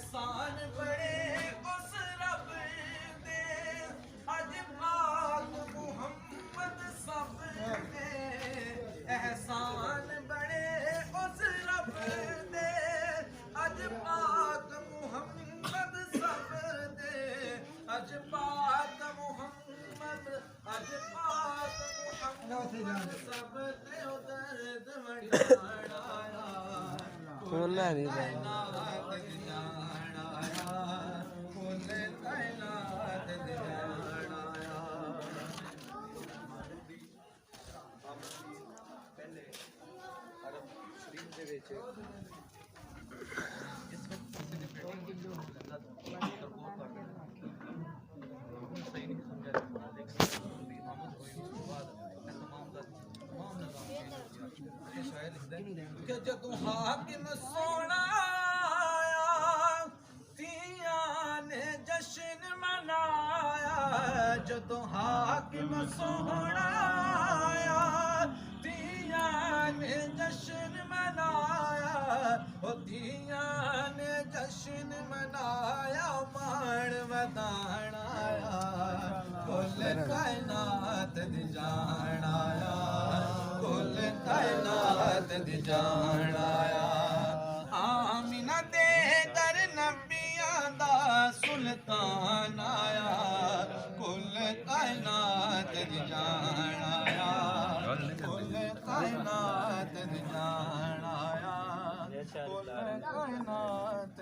एहसान बड़े उस रब दे अज पाक मुहम्मद सब दे एहसान बड़े उस रब दे अज पाक मुहम्मद सब दे अज पाक मुहम्मद अज पाक मुहम्मद सब दे दर्द वड़ाया खोलना नहीं कायनात दिजानाया कुल कायनात दिजानाया पहले अरब शरीफ दे विच इस वक्त किसी ने प्रिंटिंग जो गलत तरगोर कर रहे हैं सही नहीं समझा लेकिन इमामत हुई उसके बाद तमाम निजाम ये शायर लिखता है कि जदों हाकिम सोना आया तियां ने जश्न मनाया जदों हाकिम सोना आया तियां ने जश्न मनाया ओ तियां ने जश्न मनाया मान वधाण आया कुल कायनात दी जान आया कुल कायनात दी जान आया आमिना दे दर नबियां दा सुल्तान आया कुल कायनात दी जान आया कुल कायनात दी जान आया कुल कायनात